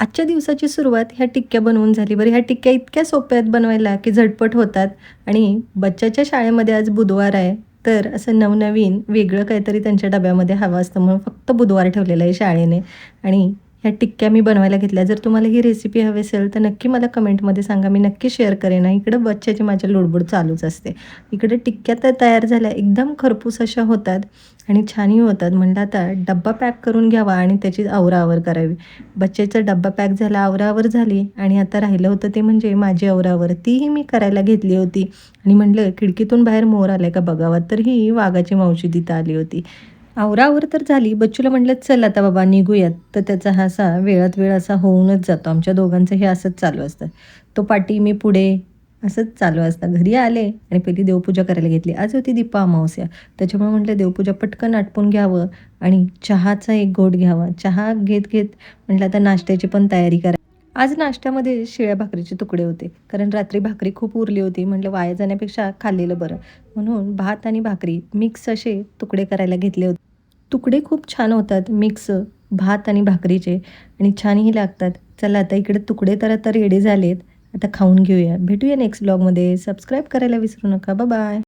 आजच्या दिवसाची सुरुवात ह्या टिक्क्या बनवून झाली. बरं ह्या टिक्क्या इतक्या सोप्या आहेत बनवायला, की झटपट होतात आणि बच्च्याच्या शाळेमध्ये आज बुधवार आहे, तर असं नवनवीन वेगळं काहीतरी त्यांच्या डब्यामध्ये हवं असतं म्हणून फक्त बुधवार ठेवलेला आहे शाळेने आणि ह्या टिक्क्या मी बनवायला घेतल्या. जर तुम्हाला ही रेसिपी हवी असेल, तर नक्की मला कमेंटमध्ये सांगा. मी नक्की शेअर करेन. इकडं बच्च्याची माझ्या लुडबुड चालूच असते. इकडे टिक्क्या तर तयार झाल्या. एकदम खरपूस अशा होतात आणि छानही होतात. म्हटलं आता डब्बा पॅक करून घ्यावा आणि त्याची आवराआवर करावी. बच्चेचा डब्बा पॅक झाला, आवराआवर झाली आणि आता राहिलं होतं ते म्हणजे माझी आवराआवर. तीही मी करायला घेतली होती आणि म्हटलं खिडकीतून बाहेर मोर आलाय का बघावा, तर ही वाघाची मावशी तिथं आली होती. आवराआवर तर झाली. बच्चूला म्हटलं, "चल आता बाबा निघूयात." तर त्याचा हा असा वेळात वेळ असा होऊनच जातो. आमच्या दोघांचं हे असंच चालू असतं. तो पाठी, मी पुढे असंच चालू असतं. घरी आले आणि पहिली देवपूजा करायला घेतली. आज होती दीपा अमावस्या. त्याच्यामुळे म्हटलं देवपूजा पटकन आटपून घ्यावं आणि चहाचा एक घोट घ्यावा. चहा घेत-घेत म्हटलं आता नाश्त्याची पण तयारी करा. आज नाश्त्यामध्ये शिळ्या भाकरीचे तुकडे होते. कारण रात्री भाकरी खूप उरली होती. म्हटलं वाया जाण्यापेक्षा खाल्लेलं बरं. म्हणून भात आणि भाकरी मिक्स असे तुकडे करायला घेतले होते. तुकडे खूप छान होतात मिक्स भात आणि भाकरीचे आणि छानही लागतात. चला आता इकडे तुकडे तर आता रेडी झालेत. आता खाऊन घेऊया. भेटूया नेक्स्ट ब्लॉगमध्ये. सबस्क्राईब करायला विसरू नका. बाय.